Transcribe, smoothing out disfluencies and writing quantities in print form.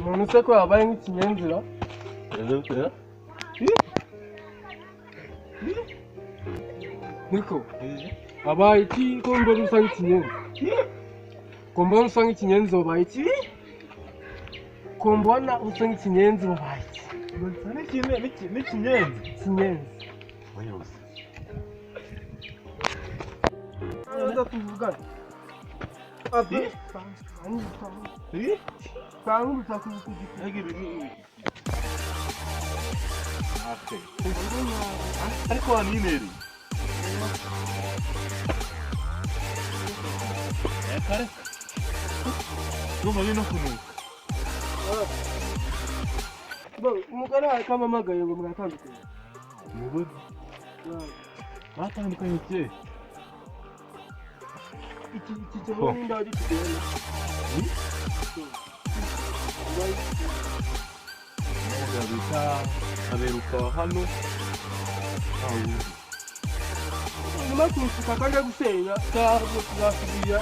None se ko yabaye nk'ikinyenzira? Niko abaye iki ko mbona usa nk'ikinyenzi? Ko mbona usa nk'ikinyenzi wabaye iki? Ko mbona usa nk'ikinyenzi wabaye iki? N'ikinyenzi. Ikinyenzi. Oya gusa. Nda tuvugana. Abi. Tangu mutakuvuga. Okay. Ariko wanineri. Kare. Numa bino kunuka. Bo, umugore wawe kamamagaye ngo mwatandukanye. Mubuze. Batandukanye cye. Iki cyo n'inda wagitugenda. Gabita aberuka hano. Nyuma kusuka kandi gusenya cyangwa kuzasubiya.